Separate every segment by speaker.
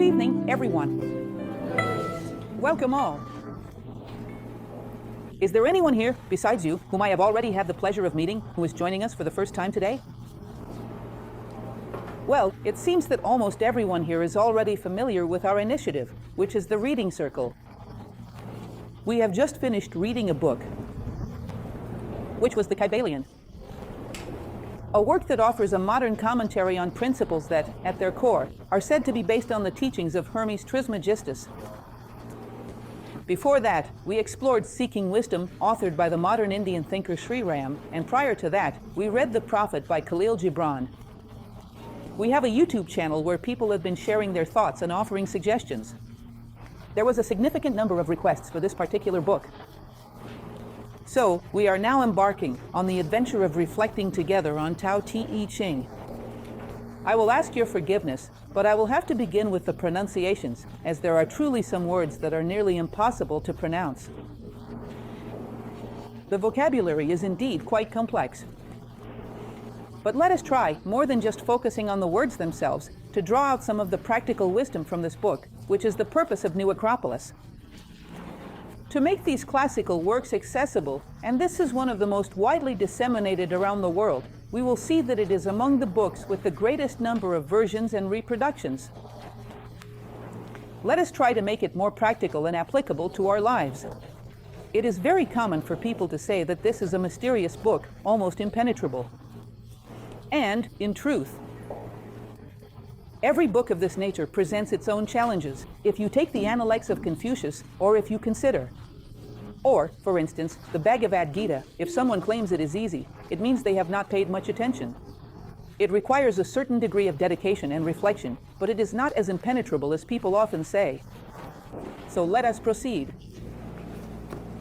Speaker 1: Good evening, everyone. Welcome all. Is there anyone here, besides you, whom I have already had the pleasure of meeting, who is joining us for the first time today? Well, it seems that almost everyone here is already familiar with our initiative, which is the Reading Circle. We have just finished reading a book, which was the Kybalion, a work that offers a modern commentary on principles that, at their core, are said to be based on the teachings of Hermes Trismegistus. Before that, we explored Seeking Wisdom, authored by the modern Indian thinker Sri Ram, and prior to that, we read The Prophet by Khalil Gibran. We have a YouTube channel where people have been sharing their thoughts and offering suggestions. There was a significant number of requests for this particular book. So, we are now embarking on the adventure of reflecting together on Tao Te Ching. I will ask your forgiveness, but I will have to begin with the pronunciations, as there are truly some words that are nearly impossible to pronounce. The vocabulary is indeed quite complex. But let us try, more than just focusing on the words themselves, to draw out some of the practical wisdom from this book, which is the purpose of New Acropolis. To make these classical works accessible, and this is one of the most widely disseminated around the world, we will see that it is among the books with the greatest number of versions and reproductions. Let us try to make it more practical and applicable to our lives. It is very common for people to say that this is a mysterious book, almost impenetrable. And, in truth, every book of this nature presents its own challenges, if you take the Analects of Confucius, or if you consider. Or, for instance, the Bhagavad Gita. If someone claims it is easy, it means they have not paid much attention. It requires a certain degree of dedication and reflection, but it is not as impenetrable as people often say. So let us proceed.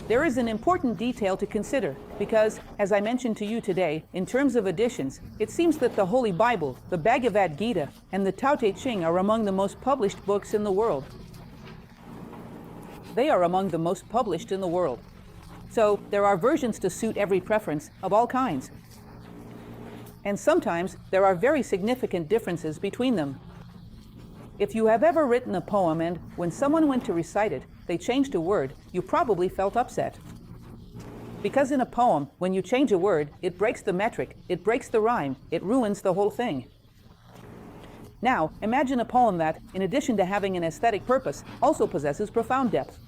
Speaker 1: There is an important detail to consider, because, as I mentioned to you today, in terms of editions, it seems that the Holy Bible, the Bhagavad Gita, and the Tao Te Ching are among the most published books in the world. They are among the most published in the world. So, there are versions to suit every preference, of all kinds. And sometimes, there are very significant differences between them. If you have ever written a poem and, when someone went to recite it, they changed a word, you probably felt upset. Because in a poem, when you change a word, it breaks the metric, it breaks the rhyme, it ruins the whole thing. Now, imagine a poem that, in addition to having an aesthetic purpose, also possesses profound depth.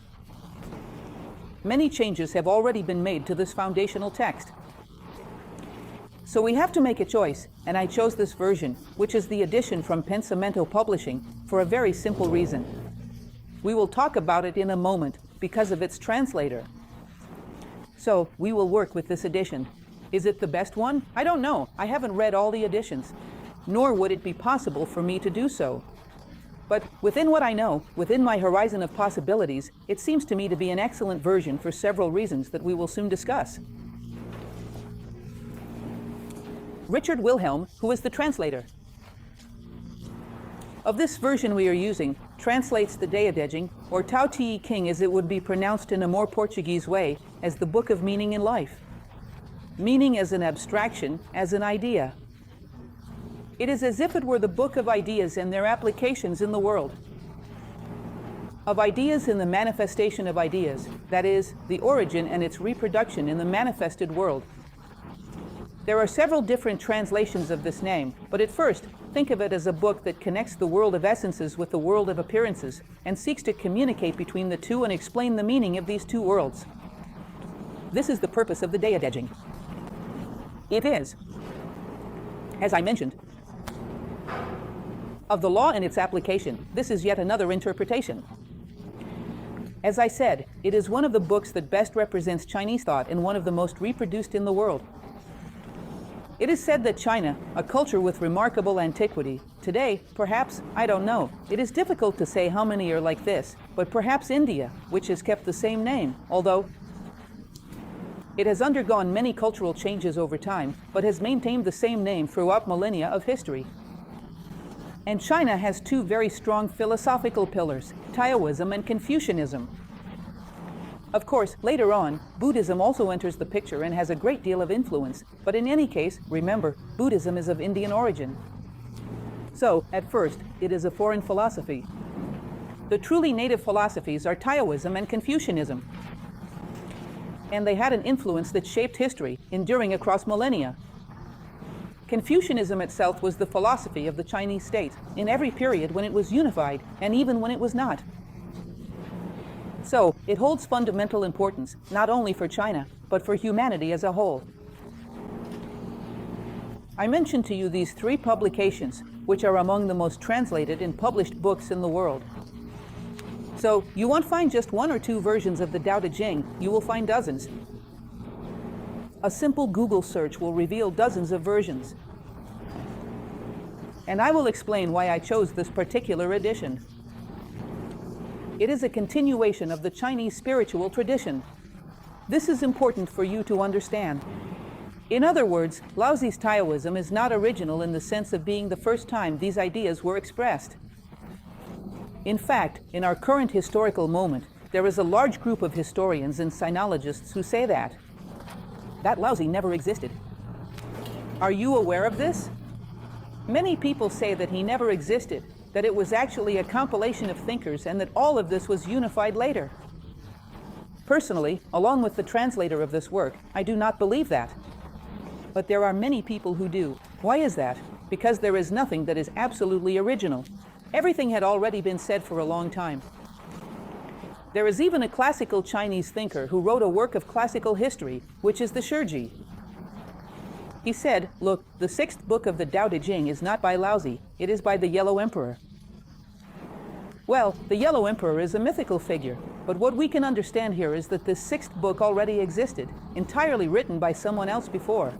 Speaker 1: Many changes have already been made to this foundational text. So we have to make a choice, and I chose this version, which is the edition from Pensamento Publishing, for a very simple reason. We will talk about it in a moment, because of its translator. So, we will work with this edition. Is it the best one? I don't know. I haven't read all the editions. Nor would it be possible for me to do so. But within what I know, within my horizon of possibilities, it seems to me to be an excellent version for several reasons that we will soon discuss. Richard Wilhelm, who is the translator of this version we are using, translates the Deodeging, or Tao Te King as it would be pronounced in a more Portuguese way, as the book of meaning in life. Meaning as an abstraction, as an idea. It is as if it were the book of ideas and their applications in the world. Of ideas in the manifestation of ideas, that is, the origin and its reproduction in the manifested world. There are several different translations of this name, but at first, think of it as a book that connects the world of essences with the world of appearances, and seeks to communicate between the two and explain the meaning of these two worlds. This is the purpose of the Deodeging. It is, as I mentioned, of the law and its application. This is yet another interpretation. As I said, it is one of the books that best represents Chinese thought and one of the most reproduced in the world. It is said that China, a culture with remarkable antiquity, today, perhaps, I don't know, it is difficult to say how many are like this, but perhaps India, which has kept the same name, although it has undergone many cultural changes over time, but has maintained the same name throughout millennia of history. And China has two very strong philosophical pillars, Taoism and Confucianism. Of course, later on, Buddhism also enters the picture and has a great deal of influence, but in any case, remember, Buddhism is of Indian origin. So, at first, it is a foreign philosophy. The truly native philosophies are Taoism and Confucianism. And they had an influence that shaped history, enduring across millennia. Confucianism itself was the philosophy of the Chinese state, in every period when it was unified, and even when it was not. So, it holds fundamental importance, not only for China, but for humanity as a whole. I mentioned to you these 3 publications, which are among the most translated and published books in the world. So, you won't find just 1 or 2 versions of the Tao Te Ching, you will find dozens. A simple Google search will reveal dozens of versions. And I will explain why I chose this particular edition. It is a continuation of the Chinese spiritual tradition. This is important for you to understand. In other words, Lao Tzu's Taoism is not original in the sense of being the first time these ideas were expressed. In fact, in our current historical moment, there is a large group of historians and sinologists who say that Lao Tzu never existed. Are you aware of this? Many people say that he never existed, that it was actually a compilation of thinkers, and that all of this was unified later. Personally, along with the translator of this work, I do not believe that. But there are many people who do. Why is that? Because there is nothing that is absolutely original. Everything had already been said for a long time. There is even a classical Chinese thinker who wrote a work of classical history, which is the Shiji. He said, look, the 6th book of the Tao Te Ching is not by Lao Tzu, it is by the Yellow Emperor. Well, the Yellow Emperor is a mythical figure, but what we can understand here is that this 6th book already existed, entirely written by someone else before.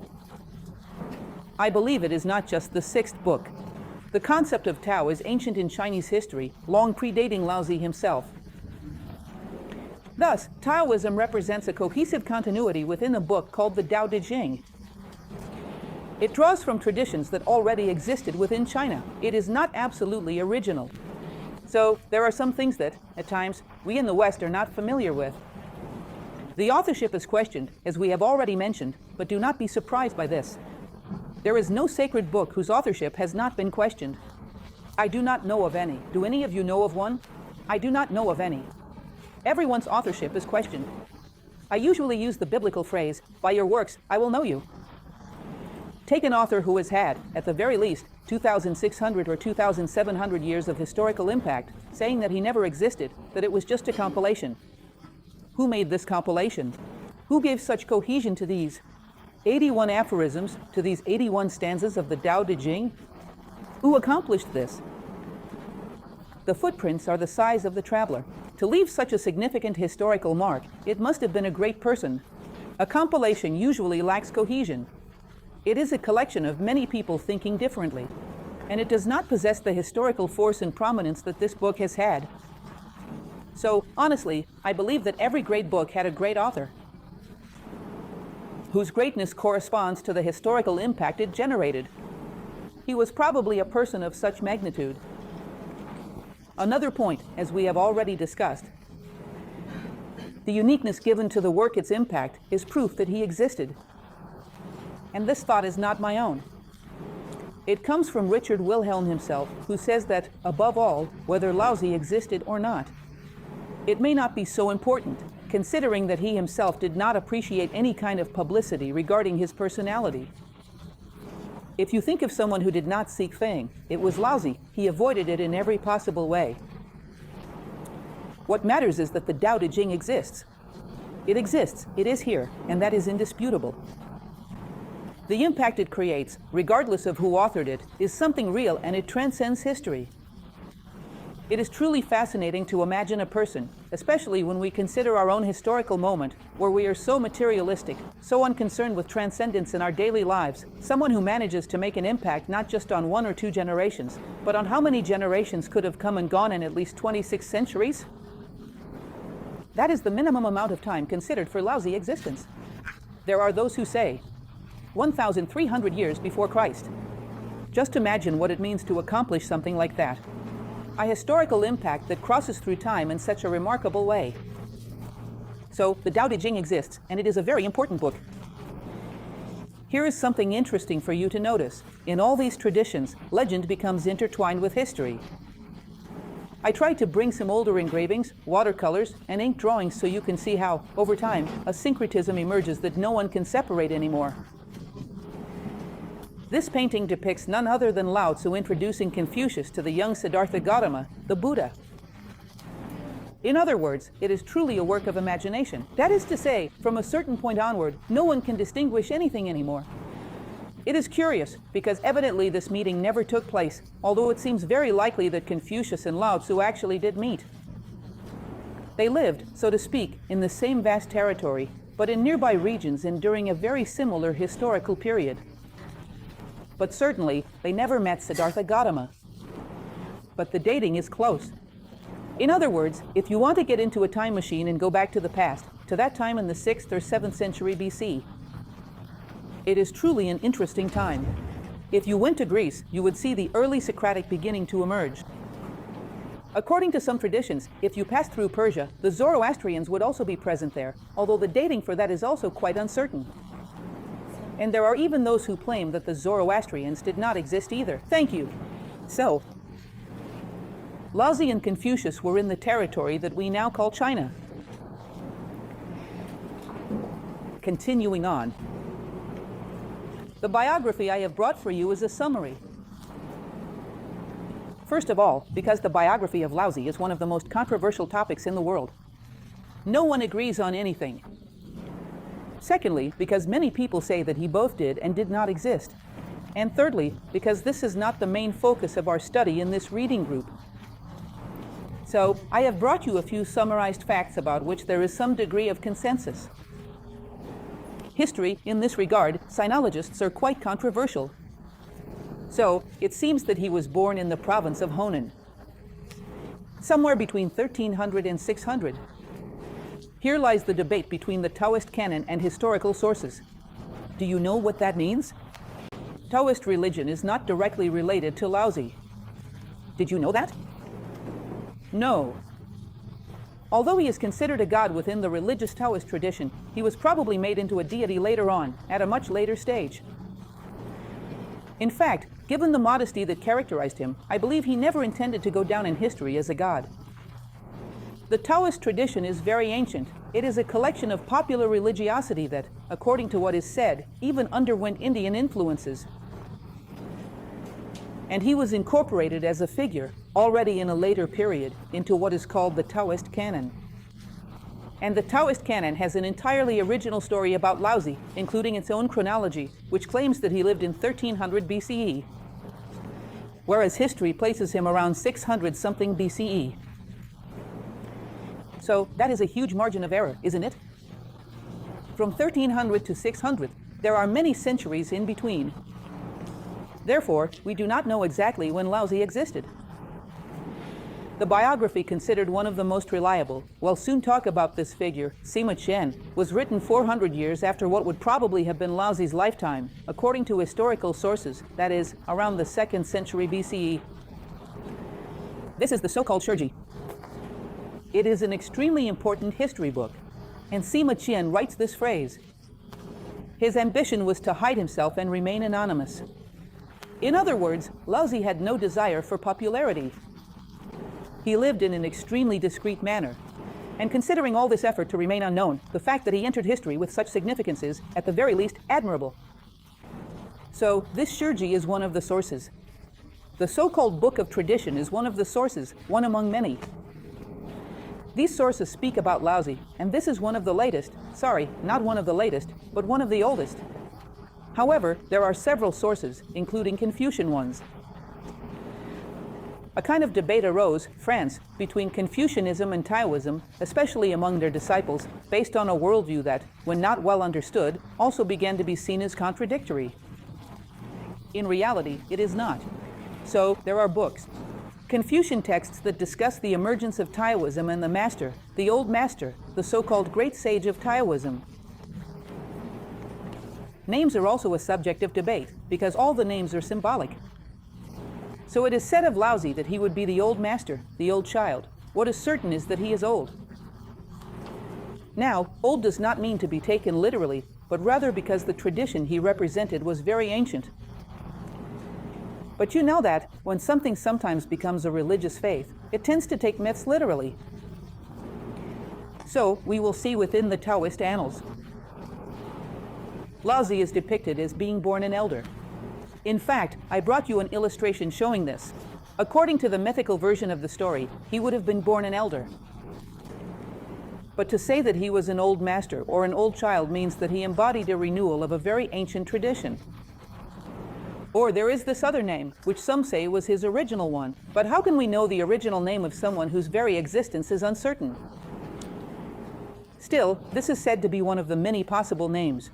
Speaker 1: I believe it is not just the 6th book. The concept of Tao is ancient in Chinese history, long predating Lao Tzu himself. Thus, Taoism represents a cohesive continuity within a book called the Tao Te Ching. It draws from traditions that already existed within China. It is not absolutely original. So, there are some things that, at times, we in the West are not familiar with. The authorship is questioned, as we have already mentioned, but do not be surprised by this. There is no sacred book whose authorship has not been questioned. I do not know of any. Do any of you know of one? I do not know of any. Everyone's authorship is questioned. I usually use the biblical phrase, by your works I will know you. Take an author who has had, at the very least, 2,600 or 2,700 years of historical impact, saying that he never existed, that it was just a compilation. Who made this compilation? Who gave such cohesion to these 81 aphorisms, to these 81 stanzas of the Tao Te Ching? Who accomplished this? The footprints are the size of the traveler. To leave such a significant historical mark, it must have been a great person. A compilation usually lacks cohesion. It is a collection of many people thinking differently, and it does not possess the historical force and prominence that this book has had. So, honestly, I believe that every great book had a great author, whose greatness corresponds to the historical impact it generated. He was probably a person of such magnitude. Another point, as we have already discussed, the uniqueness given to the work, its impact, is proof that he existed. And this thought is not my own. It comes from Richard Wilhelm himself, who says that, above all, whether Lao Tzu existed or not, it may not be so important, considering that he himself did not appreciate any kind of publicity regarding his personality. If you think of someone who did not seek fame, it was Lao Tzu. He avoided it in every possible way. What matters is that the Tao Te Ching exists. It exists, it is here, and that is indisputable. The impact it creates, regardless of who authored it, is something real, and it transcends history. It is truly fascinating to imagine a person, especially when we consider our own historical moment, where we are so materialistic, so unconcerned with transcendence in our daily lives, someone who manages to make an impact not just on 1 or 2 generations, but on how many generations could have come and gone in at least 26 centuries? That is the minimum amount of time considered for Lao Tzu existence. There are those who say 1,300 years before Christ. Just imagine what it means to accomplish something like that. A historical impact that crosses through time in such a remarkable way. So, the Tao Te Ching exists, and it is a very important book. Here is something interesting for you to notice. In all these traditions, legend becomes intertwined with history. I tried to bring some older engravings, watercolors, and ink drawings so you can see how, over time, a syncretism emerges that no one can separate anymore. This painting depicts none other than Lao Tzu introducing Confucius to the young Siddhartha Gautama, the Buddha. In other words, it is truly a work of imagination. That is to say, from a certain point onward, no one can distinguish anything anymore. It is curious, because evidently this meeting never took place, although it seems very likely that Confucius and Lao Tzu actually did meet. They lived, so to speak, in the same vast territory, but in nearby regions and during a very similar historical period. But certainly, they never met Siddhartha Gautama. But the dating is close. In other words, if you want to get into a time machine and go back to the past, to that time in the 6th or 7th century BC, it is truly an interesting time. If you went to Greece, you would see the early Socratic beginning to emerge. According to some traditions, if you passed through Persia, the Zoroastrians would also be present there, although the dating for that is also quite uncertain. And there are even those who claim that the Zoroastrians did not exist either. Thank you. So, Lao Tzu and Confucius were in the territory that we now call China. Continuing on. The biography I have brought for you is a summary. First of all, because the biography of Lao Tzu is one of the most controversial topics in the world. No one agrees on anything. Secondly, because many people say that he both did and did not exist. And thirdly, because this is not the main focus of our study in this reading group. So, I have brought you a few summarized facts about which there is some degree of consensus. History, in this regard, sinologists are quite controversial. So, it seems that he was born in the province of Honan, somewhere between 1300 and 600. Here lies the debate between the Taoist canon and historical sources. Do you know what that means? Taoist religion is not directly related to Lao Tzu. Did you know that? No. Although he is considered a god within the religious Taoist tradition, he was probably made into a deity later on, at a much later stage. In fact, given the modesty that characterized him, I believe he never intended to go down in history as a god. The Taoist tradition is very ancient. It is a collection of popular religiosity that, according to what is said, even underwent Indian influences. And he was incorporated as a figure, already in a later period, into what is called the Taoist canon. And the Taoist canon has an entirely original story about Lao Tzu, including its own chronology, which claims that he lived in 1300 BCE, whereas history places him around 600-something BCE. So that is a huge margin of error, isn't it? From 1300 to 600, there are many centuries in between. Therefore, we do not know exactly when Lao Tzu existed. The biography considered one of the most reliable, we'll soon talk about this figure, Sima Qian, was written 400 years after what would probably have been Lao Tzu's lifetime, according to historical sources, that is, around the 2nd century BCE. This is the so-called Shurji. It is an extremely important history book, and Sima Qian writes this phrase. His ambition was to hide himself and remain anonymous. In other words, Lao Tzu had no desire for popularity. He lived in an extremely discreet manner. And considering all this effort to remain unknown, the fact that he entered history with such significance is, at the very least, admirable. So, this Shurji is one of the sources. The so-called Book of Tradition is one of the sources, one among many. These sources speak about Lao Tzu, and this is one of the latest, sorry, not one of the latest, but one of the oldest. However, there are several sources, including Confucian ones. A kind of debate arose, France, between Confucianism and Taoism, especially among their disciples, based on a worldview that, when not well understood, also began to be seen as contradictory. In reality, it is not. So, there are books. Confucian texts that discuss the emergence of Taoism and the master, the old master, the so-called great sage of Taoism. Names are also a subject of debate, because all the names are symbolic. So it is said of Lao Tzu that he would be the old master, the old child. What is certain is that he is old. Now, old does not mean to be taken literally, but rather because the tradition he represented was very ancient. But you know that when something sometimes becomes a religious faith, it tends to take myths literally. So we will see within the Taoist annals. Lao Tzu is depicted as being born an elder. In fact, I brought you an illustration showing this. According to the mythical version of the story, he would have been born an elder. But to say that he was an old master or an old child means that he embodied a renewal of a very ancient tradition. Or there is this other name, which some say was his original one. But how can we know the original name of someone whose very existence is uncertain? Still, this is said to be one of the many possible names,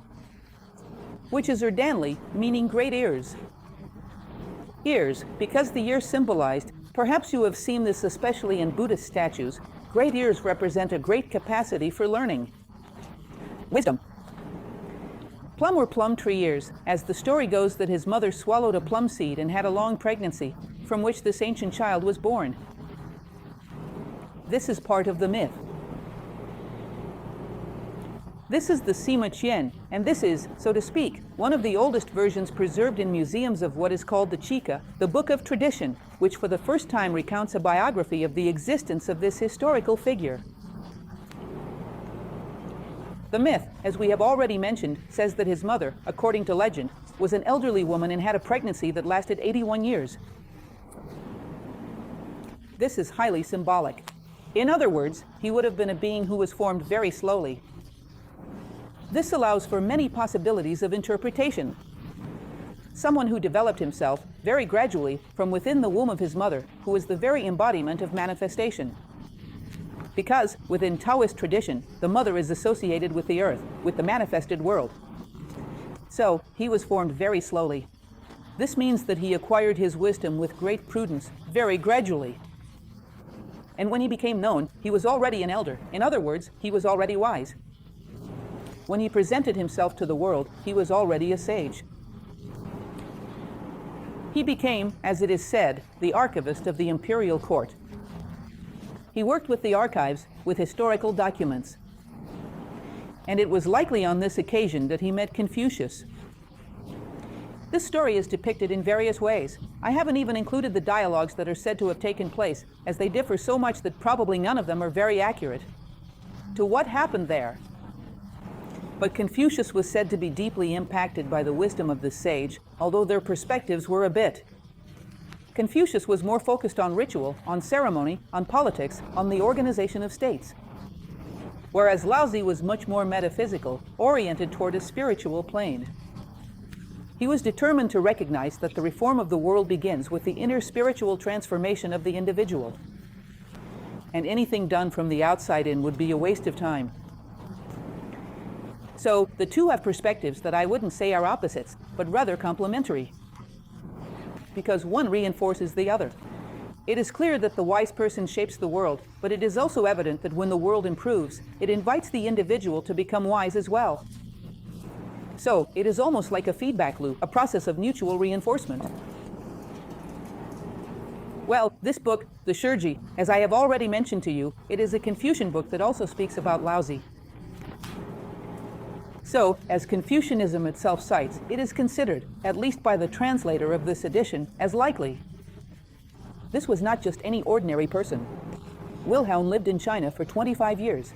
Speaker 1: which is Erdanli, meaning great ears. Ears, because the ear symbolized, perhaps you have seen this especially in Buddhist statues, great ears represent a great capacity for learning. Wisdom. Plum were plum tree ears, as the story goes that his mother swallowed a plum seed and had a long pregnancy, from which this ancient child was born. This is part of the myth. This is the Sima Qian, and this is, so to speak, one of the oldest versions preserved in museums of what is called the Chica, the Book of Tradition, which for the first time recounts a biography of the existence of this historical figure. The myth, as we have already mentioned, says that his mother, according to legend, was an elderly woman and had a pregnancy that lasted 81 years. This is highly symbolic. In other words, he would have been a being who was formed very slowly. This allows for many possibilities of interpretation. Someone who developed himself very gradually from within the womb of his mother, who is the very embodiment of manifestation. Because within Taoist tradition, the mother is associated with the earth, with the manifested world. So he was formed very slowly. This means that he acquired his wisdom with great prudence, very gradually. And when he became known, he was already an elder. In other words, he was already wise. When he presented himself to the world, he was already a sage. He became, as it is said, the archivist of the imperial court. He worked with the archives, with historical documents. And it was likely on this occasion that he met Confucius. This story is depicted in various ways. I haven't even included the dialogues that are said to have taken place, as they differ so much that probably none of them are very accurate. To what happened there? But Confucius was said to be deeply impacted by the wisdom of this sage, although their perspectives were a bit. Confucius was more focused on ritual, on ceremony, on politics, on the organization of states. Whereas Lao Tzu was much more metaphysical, oriented toward a spiritual plane. He was determined to recognize that the reform of the world begins with the inner spiritual transformation of the individual. And anything done from the outside in would be a waste of time. So the two have perspectives that I wouldn't say are opposites, but rather complementary, because one reinforces the other. It is clear that the wise person shapes the world, but it is also evident that when the world improves, it invites the individual to become wise as well. So it is almost like a feedback loop, a process of mutual reinforcement. Well, this book, the Shiji, as I have already mentioned to you, it is a Confucian book that also speaks about Lao Tzu. So, as Confucianism itself cites, it is considered, at least by the translator of this edition, as likely. This was not just any ordinary person. Wilhelm lived in China for 25 years.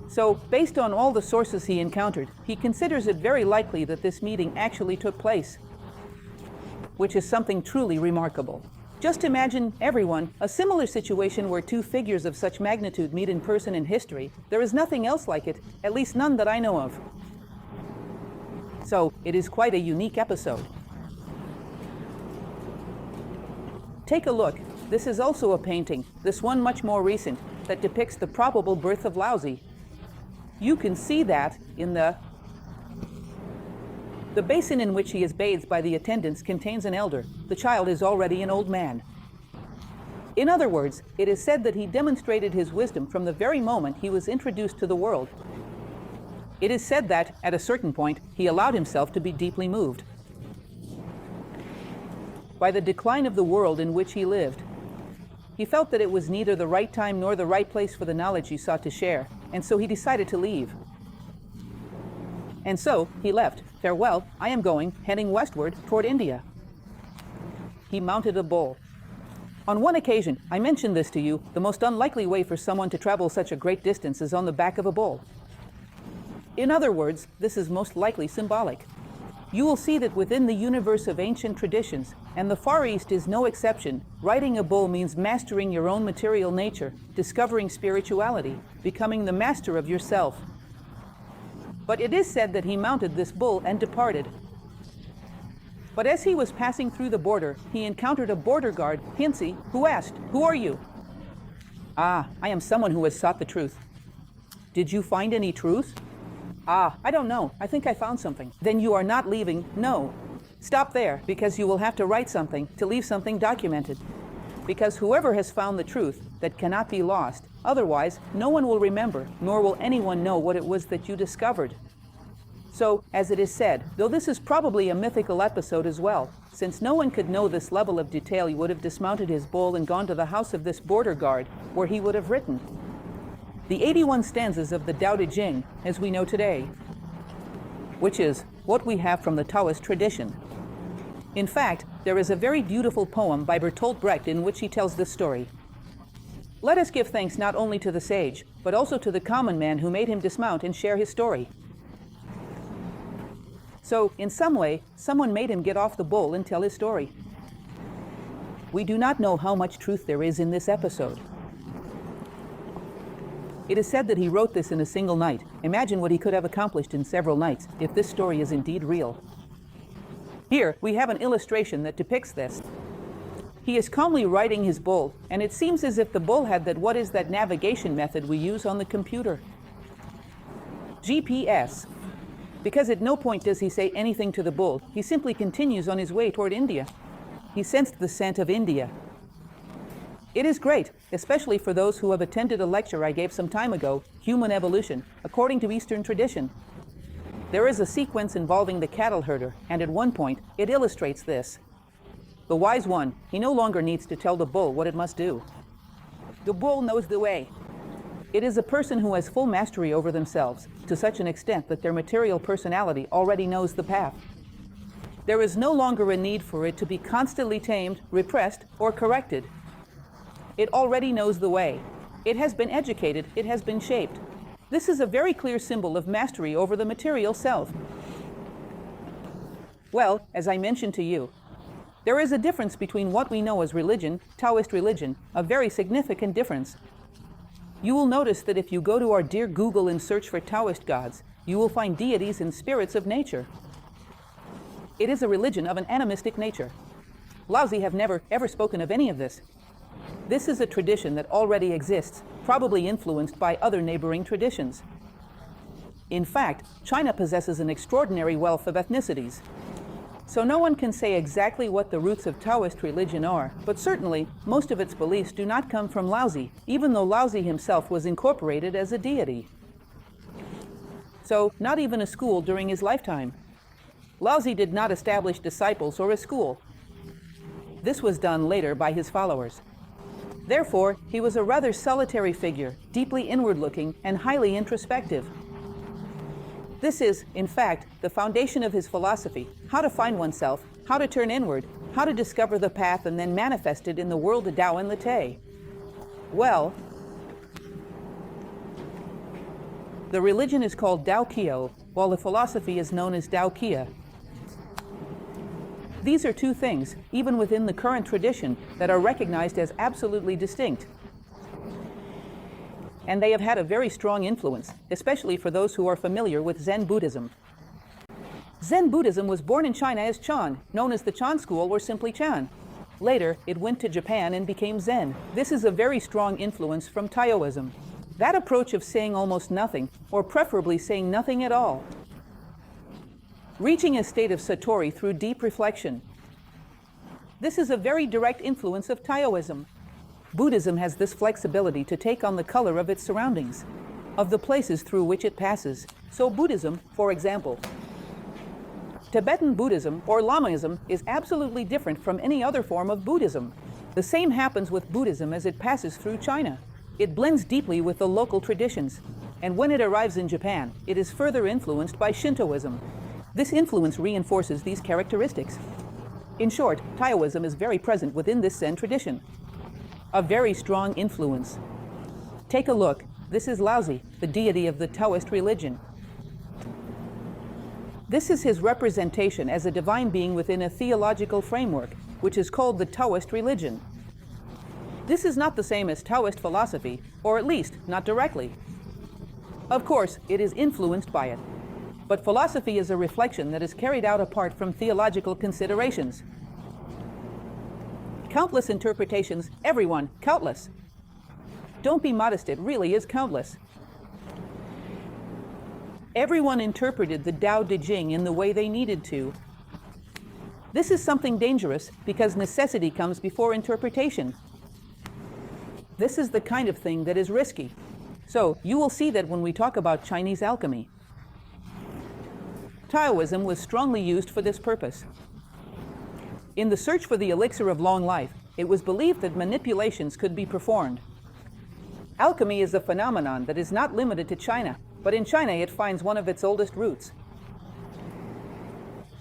Speaker 1: So, based on all the sources he encountered, he considers it very likely that this meeting actually took place, which is something truly remarkable. Just imagine, everyone, a similar situation where two figures of such magnitude meet in person in history. There is nothing else like it, at least none that I know of. So, it is quite a unique episode. Take a look. This is also a painting, this one much more recent, that depicts the probable birth of Lao Tzu. You can see that in the basin in which he is bathed by the attendants contains an elder. The child is already an old man. In other words, it is said that he demonstrated his wisdom from the very moment he was introduced to the world. It is said that, at a certain point, he allowed himself to be deeply moved by the decline of the world in which he lived. He felt that it was neither the right time nor the right place for the knowledge he sought to share, and so he decided to leave. And so he left. Farewell, I am going, heading westward toward India. he mounted a bull. On one occasion, I mentioned this to you, the most unlikely way for someone to travel such a great distance is on the back of a bull. In other words, this is most likely symbolic. You will see that within the universe of ancient traditions, and the Far East is no exception, riding a bull means mastering your own material nature, discovering spirituality, becoming the master of yourself. But it is said that he mounted this bull and departed. But as he was passing through the border, he encountered a border guard, Hinsi, who asked, "Who are you?" "Ah, I am someone who has sought the truth." "Did you find any truth?" "Ah, I don't know. I think I found something." "Then you are not leaving." "No." "Stop there, because you will have to write something, to leave something documented. Because whoever has found the truth, that cannot be lost, otherwise no one will remember, nor will anyone know what it was that you discovered. So, as it is said, though this is probably a mythical episode as well, since no one could know this level of detail, he would have dismounted his bull and gone to the house of this border guard, where he would have written the 81 stanzas of the Tao Te Ching, as we know today, which is what we have from the Taoist tradition. In fact, there is a very beautiful poem by Bertolt Brecht in which he tells this story. Let us give thanks not only to the sage, but also to the common man who made him dismount and share his story. So, in some way, someone made him get off the bull and tell his story. We do not know how much truth there is in this episode. It is said that he wrote this in a single night. Imagine what he could have accomplished in several nights, if this story is indeed real. Here, we have an illustration that depicts this. He is calmly riding his bull, and it seems as if the bull had that navigation method we use on the computer. GPS. Because at no point does he say anything to the bull, he simply continues on his way toward India. He sensed the scent of India. It is great, especially for those who have attended a lecture I gave some time ago, Human Evolution, according to Eastern tradition. There is a sequence involving the cattle herder, and at one point, it illustrates this. The wise one, he no longer needs to tell the bull what it must do. The bull knows the way. It is a person who has full mastery over themselves, to such an extent that their material personality already knows the path. There is no longer a need for it to be constantly tamed, repressed, or corrected. It already knows the way. It has been educated, it has been shaped. This is a very clear symbol of mastery over the material self. Well, as I mentioned to you, there is a difference between what we know as religion, Taoist religion, a very significant difference. You will notice that if you go to our dear Google and search for Taoist gods, you will find deities and spirits of nature. It is a religion of an animistic nature. Lao Tzu have never, ever spoken of any of this. This is a tradition that already exists, probably influenced by other neighboring traditions. In fact, China possesses an extraordinary wealth of ethnicities. So no one can say exactly what the roots of Taoist religion are, but certainly most of its beliefs do not come from Lao Tzu, even though Lao Tzu himself was incorporated as a deity. So, not even a school during his lifetime. Lao Tzu did not establish disciples or a school. This was done later by his followers. Therefore, he was a rather solitary figure, deeply inward-looking and highly introspective. This is, in fact, the foundation of his philosophy, how to find oneself, how to turn inward, how to discover the path and then manifest it in the world of Tao and the Te. Well, the religion is called Tao Kio, while the philosophy is known as Tao Kia. These are two things, even within the current tradition, that are recognized as absolutely distinct. And they have had a very strong influence, especially for those who are familiar with Zen Buddhism. Zen Buddhism was born in China as Chan, known as the Chan school or simply Chan. Later, it went to Japan and became Zen. This is a very strong influence from Taoism. That approach of saying almost nothing, or preferably saying nothing at all. Reaching a state of satori through deep reflection. This is a very direct influence of Taoism. Buddhism has this flexibility to take on the color of its surroundings, of the places through which it passes. So Buddhism, for example, Tibetan Buddhism or Lamaism is absolutely different from any other form of Buddhism. The same happens with Buddhism as it passes through China. It blends deeply with the local traditions, and when it arrives in Japan, it is further influenced by Shintoism. This influence reinforces these characteristics. In short, Taoism is very present within this Zen tradition. A very strong influence. Take a look. This is Lao Tzu, the deity of the Taoist religion. This is his representation as a divine being within a theological framework, which is called the Taoist religion. This is not the same as Taoist philosophy, or at least not directly. Of course, it is influenced by it. But philosophy is a reflection that is carried out apart from theological considerations. Countless interpretations, everyone, countless. Don't be modest, it really is countless. Everyone interpreted the Tao Te Ching in the way they needed to. This is something dangerous because necessity comes before interpretation. This is the kind of thing that is risky. So you will see that when we talk about Chinese alchemy. Taoism was strongly used for this purpose. In the search for the elixir of long life, it was believed that manipulations could be performed. Alchemy is a phenomenon that is not limited to China, but in China it finds one of its oldest roots.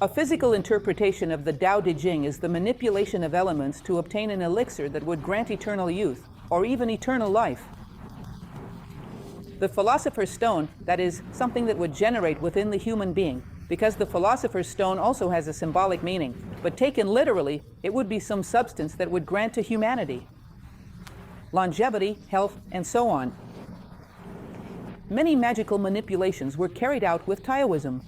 Speaker 1: A physical interpretation of the Tao Te Ching is the manipulation of elements to obtain an elixir that would grant eternal youth, or even eternal life. The Philosopher's Stone, that is, something that would generate within the human being, because the Philosopher's Stone also has a symbolic meaning, but taken literally, it would be some substance that would grant to humanity longevity, health, and so on. Many magical manipulations were carried out with Taoism,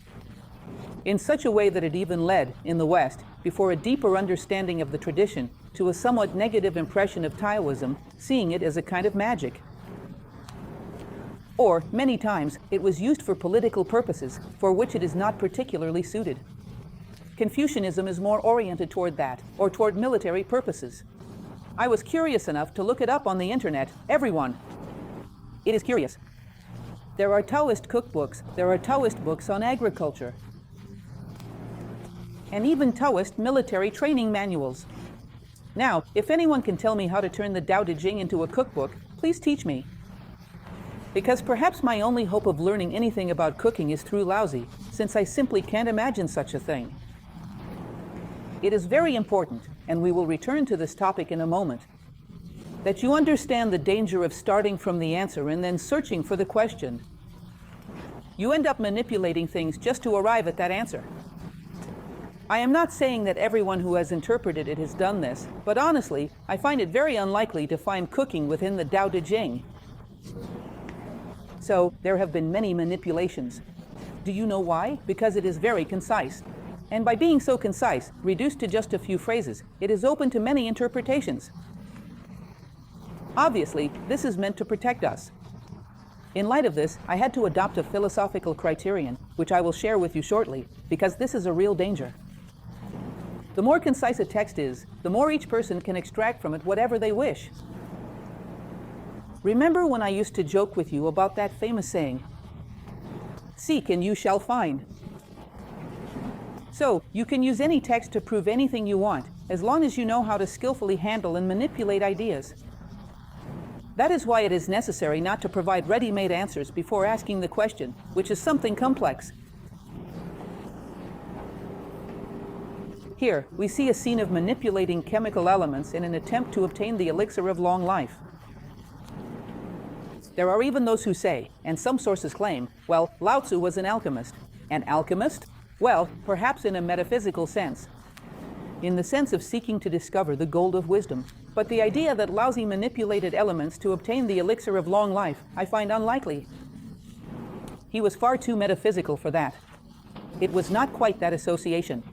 Speaker 1: in such a way that it even led, in the West, before a deeper understanding of the tradition, to a somewhat negative impression of Taoism, seeing it as a kind of magic. Or, many times, it was used for political purposes, for which it is not particularly suited. Confucianism is more oriented toward that, or toward military purposes. I was curious enough to look it up on the internet. Everyone. It is curious. There are Taoist cookbooks, there are Taoist books on agriculture, and even Taoist military training manuals. Now, if anyone can tell me how to turn the Tao Te Ching into a cookbook, please teach me. Because perhaps my only hope of learning anything about cooking is through Lao Tzu, since I simply can't imagine such a thing. It is very important, and we will return to this topic in a moment, that you understand the danger of starting from the answer and then searching for the question. You end up manipulating things just to arrive at that answer. I am not saying that everyone who has interpreted it has done this, but honestly, I find it very unlikely to find cooking within the Tao Te Ching. So, there have been many manipulations. Do you know why? Because it is very concise. And by being so concise, reduced to just a few phrases, it is open to many interpretations. Obviously, this is meant to protect us. In light of this, I had to adopt a philosophical criterion, which I will share with you shortly, because this is a real danger. The more concise a text is, the more each person can extract from it whatever they wish. Remember when I used to joke with you about that famous saying, "Seek and you shall find." So, you can use any text to prove anything you want, as long as you know how to skillfully handle and manipulate ideas. That is why it is necessary not to provide ready-made answers before asking the question, which is something complex. Here, we see a scene of manipulating chemical elements in an attempt to obtain the elixir of long life. There are even those who say, and some sources claim, well, Lao Tzu was an alchemist. An alchemist? Well, perhaps in a metaphysical sense, in the sense of seeking to discover the gold of wisdom. But the idea that Lao Tzu manipulated elements to obtain the elixir of long life, I find unlikely. He was far too metaphysical for that. It was not quite that association.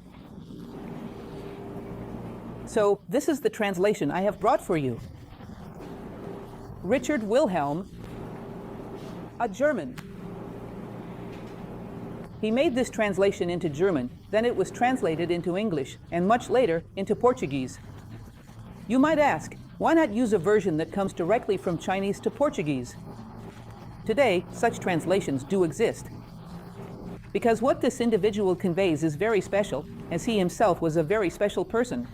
Speaker 1: So, this is the translation I have brought for you. Richard Wilhelm, a German. He made this translation into German, then it was translated into English, and much later into Portuguese. You might ask, why not use a version that comes directly from Chinese to Portuguese? Today, such translations do exist. Because what this individual conveys is very special, as he himself was a very special person.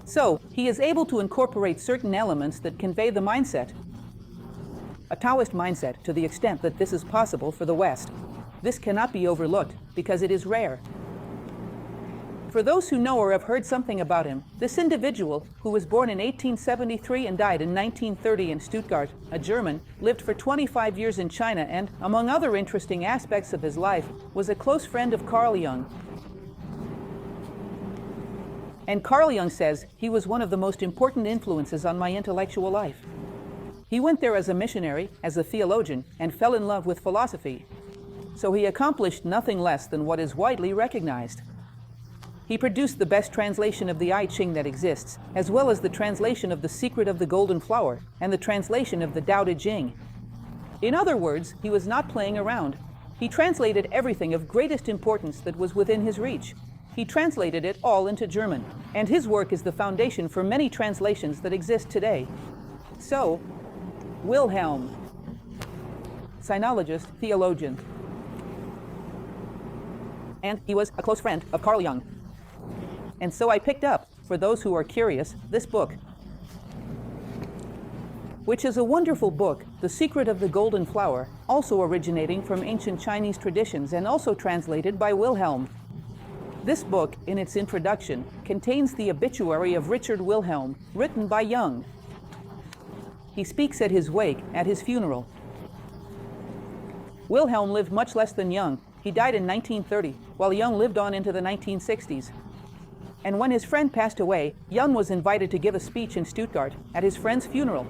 Speaker 1: So, he is able to incorporate certain elements that convey the mindset. A Taoist mindset to the extent that this is possible for the West. This cannot be overlooked because it is rare. For those who know or have heard something about him, this individual, who was born in 1873 and died in 1930 in Stuttgart, a German, lived for 25 years in China and, among other interesting aspects of his life, was a close friend of Carl Jung. And Carl Jung says he was one of the most important influences on my intellectual life. He went there as a missionary, as a theologian, and fell in love with philosophy. So he accomplished nothing less than what is widely recognized. He produced the best translation of the I Ching that exists, as well as the translation of The Secret of the Golden Flower and the translation of the Tao Te King. In other words, he was not playing around. He translated everything of greatest importance that was within his reach. He translated it all into German, and his work is the foundation for many translations that exist today. So, Wilhelm, sinologist, theologian. And he was a close friend of Carl Jung. And so I picked up, for those who are curious, this book, which is a wonderful book, The Secret of the Golden Flower, also originating from ancient Chinese traditions and also translated by Wilhelm. This book, in its introduction, contains the obituary of Richard Wilhelm, written by Jung. He speaks at his wake, at his funeral. Wilhelm lived much less than Jung. He died in 1930, while Jung lived on into the 1960s. And when his friend passed away, Jung was invited to give a speech in Stuttgart at his friend's funeral.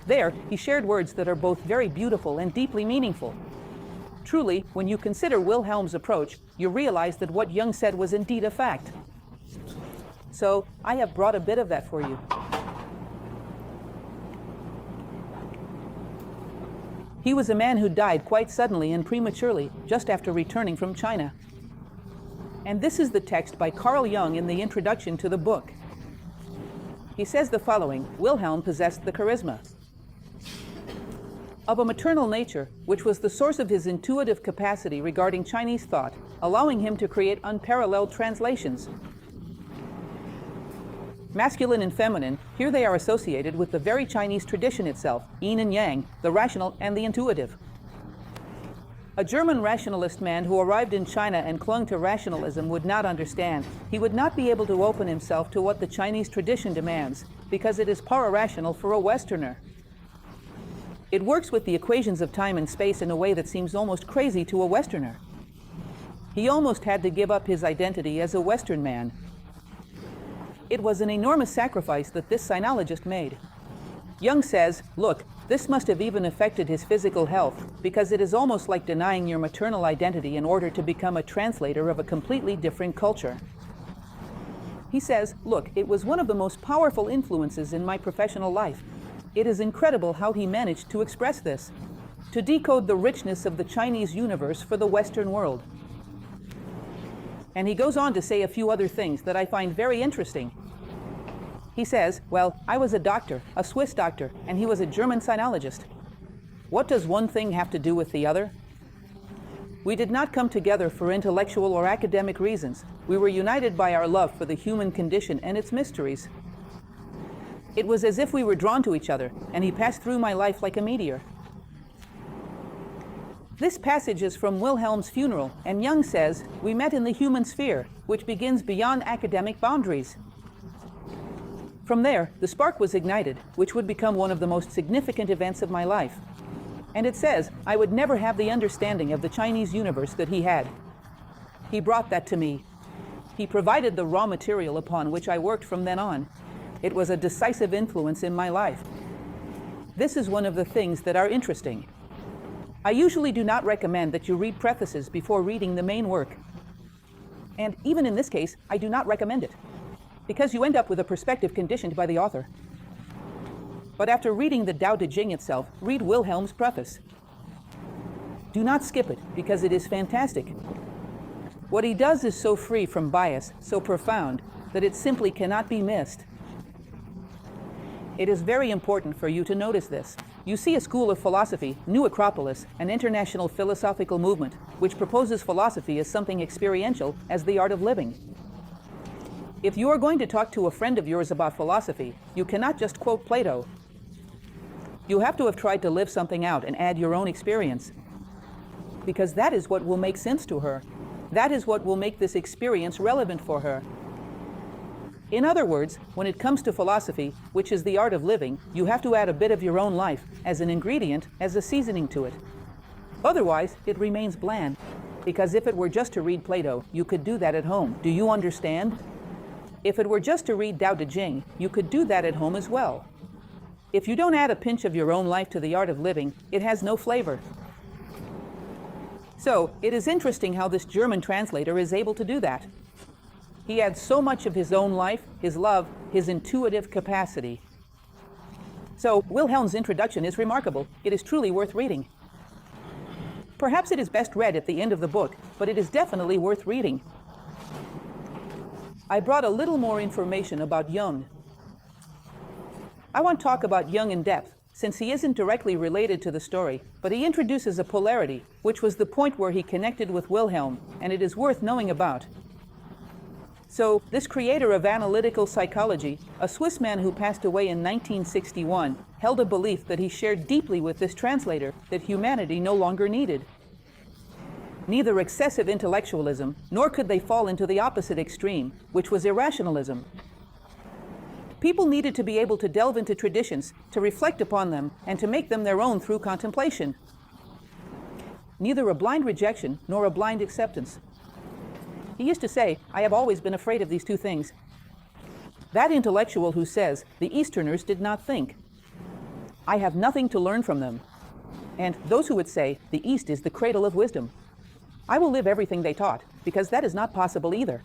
Speaker 1: There, he shared words that are both very beautiful and deeply meaningful. Truly, when you consider Wilhelm's approach, you realize that what Jung said was indeed a fact. So, I have brought a bit of that for you. He was a man who died quite suddenly and prematurely, just after returning from China. And this is the text by Carl Jung in the introduction to the book. He says the following: Wilhelm possessed the charisma of a maternal nature, which was the source of his intuitive capacity regarding Chinese thought, allowing him to create unparalleled translations. Masculine and feminine, here they are associated with the very Chinese tradition itself, yin and yang, the rational and the intuitive. A German rationalist man who arrived in China and clung to rationalism would not understand. He would not be able to open himself to what the Chinese tradition demands, because it is para-rational for a Westerner. It works with the equations of time and space in a way that seems almost crazy to a Westerner. He almost had to give up his identity as a Western man. It was an enormous sacrifice that this sinologist made. Jung says, look, this must have even affected his physical health, because it is almost like denying your maternal identity in order to become a translator of a completely different culture. He says, look, it was one of the most powerful influences in my professional life. It is incredible how he managed to express this, to decode the richness of the Chinese universe for the Western world. And he goes on to say a few other things that I find very interesting. He says, well, I was a doctor, a Swiss doctor, and he was a German sinologist. What does one thing have to do with the other? We did not come together for intellectual or academic reasons. We were united by our love for the human condition and its mysteries. It was as if we were drawn to each other, and he passed through my life like a meteor. This passage is from Wilhelm's funeral, and Jung says, we met in the human sphere, which begins beyond academic boundaries. From there, the spark was ignited, which would become one of the most significant events of my life. And it says, I would never have the understanding of the Chinese universe that he had. He brought that to me. He provided the raw material upon which I worked from then on. It was a decisive influence in my life. This is one of the things that are interesting. I usually do not recommend that you read prefaces before reading the main work. And even in this case, I do not recommend it, because you end up with a perspective conditioned by the author. But after reading the Tao Te Ching itself, read Wilhelm's preface. Do not skip it, because it is fantastic. What he does is so free from bias, so profound, that it simply cannot be missed. It is very important for you to notice this. You see a school of philosophy, New Acropolis, an international philosophical movement, which proposes philosophy as something experiential, as the art of living. If you are going to talk to a friend of yours about philosophy, you cannot just quote Plato. You have to have tried to live something out and add your own experience, because that is what will make sense to her. That is what will make this experience relevant for her. In other words, when it comes to philosophy, which is the art of living, you have to add a bit of your own life as an ingredient, as a seasoning to it. Otherwise, it remains bland. Because if it were just to read Plato, you could do that at home. Do you understand? If it were just to read Tao Te Ching, you could do that at home as well. If you don't add a pinch of your own life to the art of living, it has no flavor. So, it is interesting how this German translator is able to do that. He adds so much of his own life, his love, his intuitive capacity. So, Wilhelm's introduction is remarkable. It is truly worth reading. Perhaps it is best read at the end of the book, but it is definitely worth reading. I brought a little more information about Jung. I want to talk about Jung in depth, since he isn't directly related to the story, but he introduces a polarity, which was the point where he connected with Wilhelm, and it is worth knowing about. So, this creator of analytical psychology, a Swiss man who passed away in 1961, held a belief that he shared deeply with this translator that humanity no longer needed. Neither excessive intellectualism, nor could they fall into the opposite extreme, which was irrationalism. People needed to be able to delve into traditions, to reflect upon them, and to make them their own through contemplation. Neither a blind rejection nor a blind acceptance. He used to say, "I have always been afraid of these two things." That intellectual who says, "The Easterners did not think. I have nothing to learn from them." And those who would say, "The East is the cradle of wisdom. I will live everything they taught," because that is not possible either.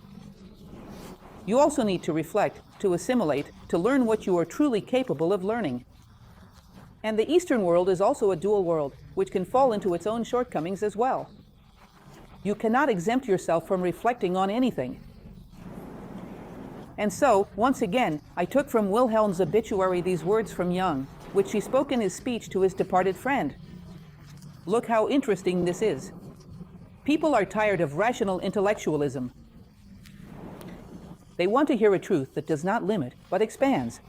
Speaker 1: You also need to reflect, to assimilate, to learn what you are truly capable of learning. And the Eastern world is also a dual world, which can fall into its own shortcomings as well. You cannot exempt yourself from reflecting on anything. And so, once again, I took from Wilhelm's obituary these words from Jung, which he spoke in his speech to his departed friend. Look how interesting this is. People are tired of rational intellectualism. They want to hear a truth that does not limit, but expands.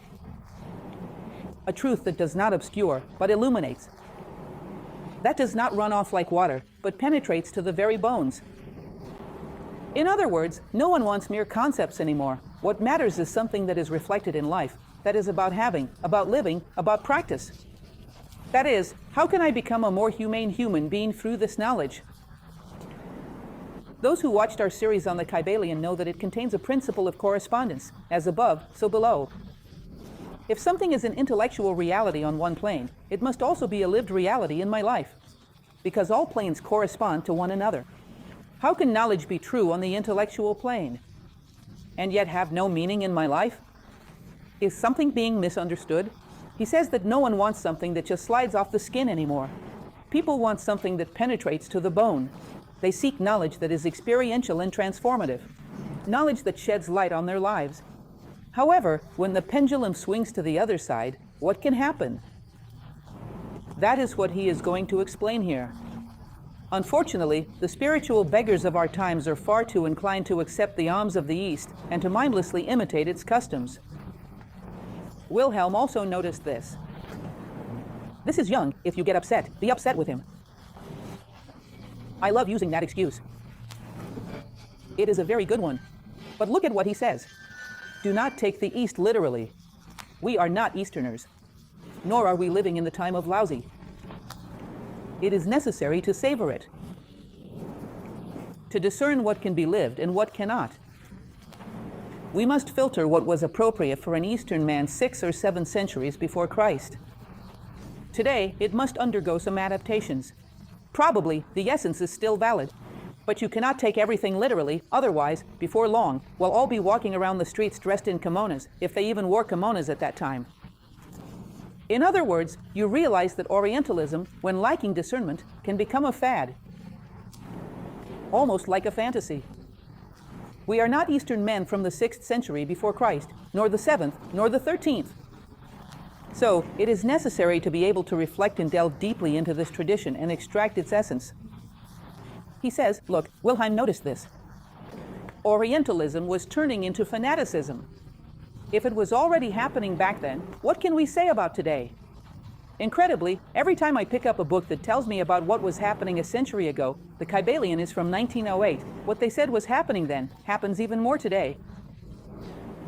Speaker 1: A truth that does not obscure, but illuminates. That does not run off like water, but penetrates to the very bones. In other words, no one wants mere concepts anymore. What matters is something that is reflected in life, that is about having, about living, about practice. That is, how can I become a more humane human being through this knowledge? Those who watched our series on the Kybalion know that it contains a principle of correspondence, as above, so below. If something is an intellectual reality on one plane, it must also be a lived reality in my life, because all planes correspond to one another. How can knowledge be true on the intellectual plane, and yet have no meaning in my life? Is something being misunderstood? He says that no one wants something that just slides off the skin anymore. People want something that penetrates to the bone. They seek knowledge that is experiential and transformative, knowledge that sheds light on their lives. However, when the pendulum swings to the other side, what can happen? That is what he is going to explain here. Unfortunately, the spiritual beggars of our times are far too inclined to accept the alms of the East and to mindlessly imitate its customs. Wilhelm also noticed this. This is Jung. If you get upset, be upset with him. I love using that excuse. It is a very good one. But look at what he says. Do not take the East literally. We are not Easterners, nor are we living in the time of Lao Tzu. It is necessary to savor it, to discern what can be lived and what cannot. We must filter what was appropriate for an Eastern man 6 or 7 centuries before Christ. Today, it must undergo some adaptations. Probably, the essence is still valid. But you cannot take everything literally, otherwise, before long, we'll all be walking around the streets dressed in kimonos, if they even wore kimonos at that time. In other words, you realize that Orientalism, when lacking discernment, can become a fad. Almost like a fantasy. We are not Eastern men from the 6th century before Christ, nor the 7th, nor the 13th. So, it is necessary to be able to reflect and delve deeply into this tradition and extract its essence. He says, look, Wilhelm noticed this. Orientalism was turning into fanaticism. If it was already happening back then, what can we say about today? Incredibly, every time I pick up a book that tells me about what was happening a century ago, the Kybalion is from 1908. What they said was happening then happens even more today.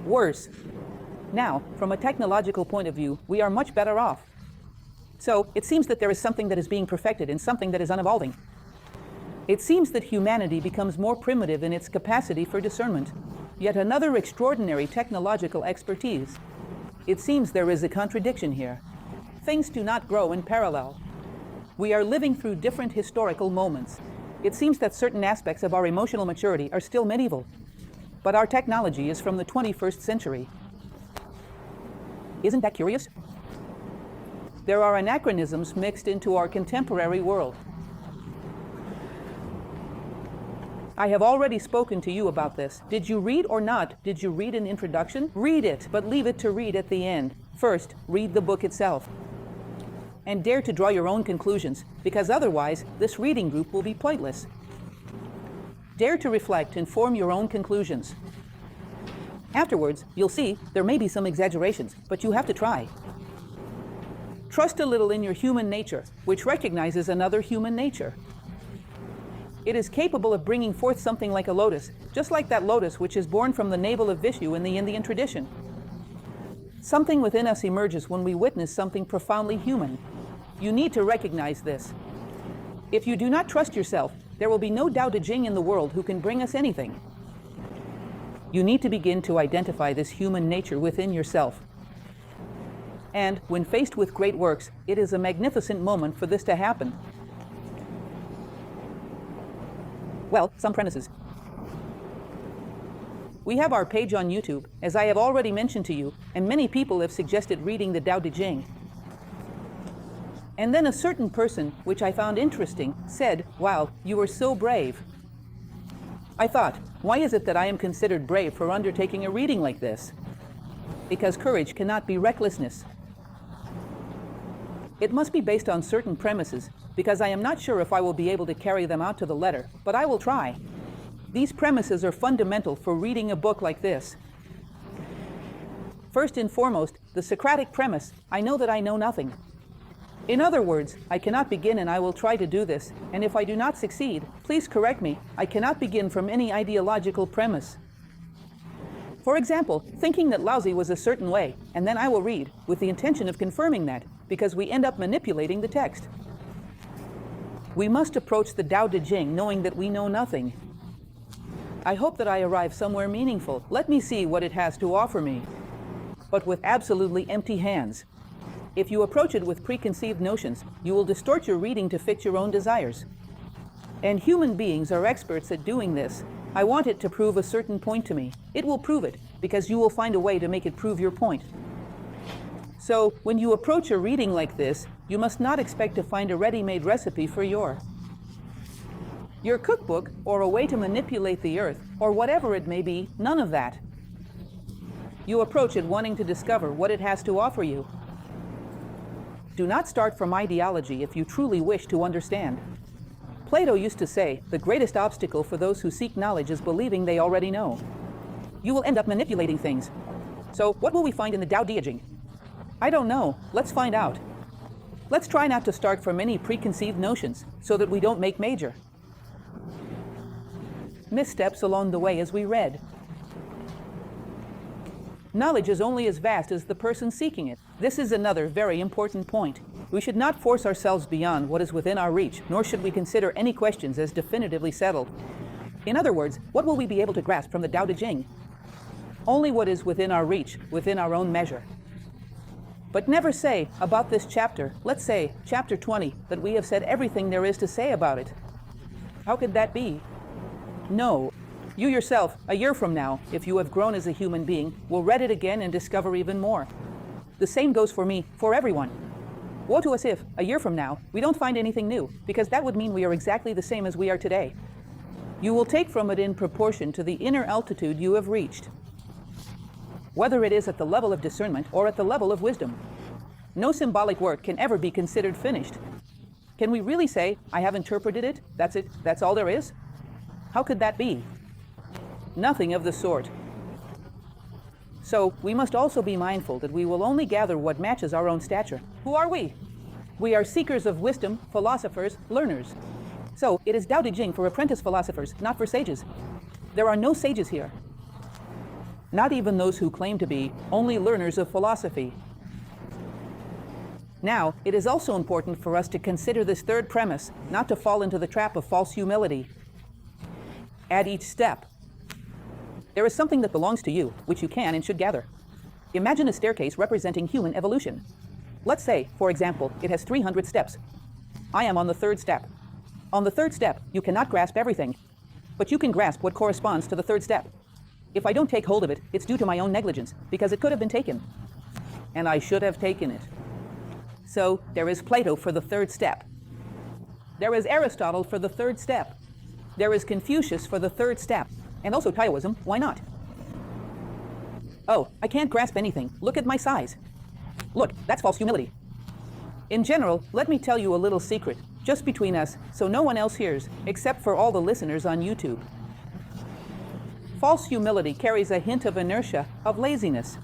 Speaker 1: Worse. Now, from a technological point of view, we are much better off. So, it seems that there is something that is being perfected and something that is unevolving. It seems that humanity becomes more primitive in its capacity for discernment. Yet another extraordinary technological expertise. It seems there is a contradiction here. Things do not grow in parallel. We are living through different historical moments. It seems that certain aspects of our emotional maturity are still medieval, but our technology is from the 21st century. Isn't that curious? There are anachronisms mixed into our contemporary world. I have already spoken to you about this. Did you read or not? Did you read an introduction? Read it, but leave it to read at the end. First, read the book itself. And dare to draw your own conclusions, because otherwise, this reading group will be pointless. Dare to reflect and form your own conclusions. Afterwards, you'll see there may be some exaggerations, but you have to try. Trust a little in your human nature, which recognizes another human nature. It is capable of bringing forth something like a lotus, just like that lotus which is born from the navel of Vishnu in the Indian tradition. Something within us emerges when we witness something profoundly human. You need to recognize this. If you do not trust yourself, there will be no Tao Te Ching in the world who can bring us anything. You need to begin to identify this human nature within yourself. And when faced with great works, it is a magnificent moment for this to happen. Well, some premises. We have our page on YouTube, as I have already mentioned to you, and many people have suggested reading the Tao Te Ching. And then a certain person, which I found interesting, said, "Wow, you are so brave." I thought, why is it that I am considered brave for undertaking a reading like this? Because courage cannot be recklessness. It must be based on certain premises, because I am not sure if I will be able to carry them out to the letter, but I will try. These premises are fundamental for reading a book like this. First and foremost, the Socratic premise, I know that I know nothing. In other words, I cannot begin, and I will try to do this, and if I do not succeed, please correct me, I cannot begin from any ideological premise. For example, thinking that Lao Tzu was a certain way, and then I will read, with the intention of confirming that, because we end up manipulating the text. We must approach the Tao Te Ching knowing that we know nothing. I hope that I arrive somewhere meaningful. Let me see what it has to offer me. But with absolutely empty hands. If you approach it with preconceived notions, you will distort your reading to fit your own desires. And human beings are experts at doing this. I want it to prove a certain point to me. It will prove it, because you will find a way to make it prove your point. So, when you approach a reading like this, you must not expect to find a ready-made recipe for your cookbook, or a way to manipulate the earth, or whatever it may be, none of that. You approach it wanting to discover what it has to offer you. Do not start from ideology if you truly wish to understand. Plato used to say, the greatest obstacle for those who seek knowledge is believing they already know. You will end up manipulating things. So, what will we find in the Tao Te Ching? I don't know. Let's find out. Let's try not to start from any preconceived notions, so that we don't make major missteps along the way as we read. Knowledge is only as vast as the person seeking it. This is another very important point. We should not force ourselves beyond what is within our reach, nor should we consider any questions as definitively settled. In other words, what will we be able to grasp from the Tao Te Ching? Only what is within our reach, within our own measure. But never say, about this chapter, let's say, chapter 20, that we have said everything there is to say about it. How could that be? No. You yourself, a year from now, if you have grown as a human being, will read it again and discover even more. The same goes for me, for everyone. Woe to us if, a year from now, we don't find anything new, because that would mean we are exactly the same as we are today. You will take from it in proportion to the inner altitude you have reached, whether it is at the level of discernment or at the level of wisdom. No symbolic work can ever be considered finished. Can we really say, I have interpreted it, that's all there is? How could that be? Nothing of the sort. So, we must also be mindful that we will only gather what matches our own stature. Who are we? We are seekers of wisdom, philosophers, learners. So it is Tao Te Ching for apprentice philosophers, not for sages. There are no sages here. Not even those who claim to be only learners of philosophy. Now, it is also important for us to consider this third premise, not to fall into the trap of false humility. At each step, there is something that belongs to you, which you can and should gather. Imagine a staircase representing human evolution. Let's say, for example, it has 300 steps. I am on the third step. On the third step, you cannot grasp everything, but you can grasp what corresponds to the third step. If I don't take hold of it, it's due to my own negligence, because it could have been taken. And I should have taken it. So, there is Plato for the third step. There is Aristotle for the third step. There is Confucius for the third step. And also Taoism, why not? Oh, I can't grasp anything. Look at my size. Look, that's false humility. In general, let me tell you a little secret, just between us, so no one else hears, except for all the listeners on YouTube. False humility carries a hint of inertia, of laziness.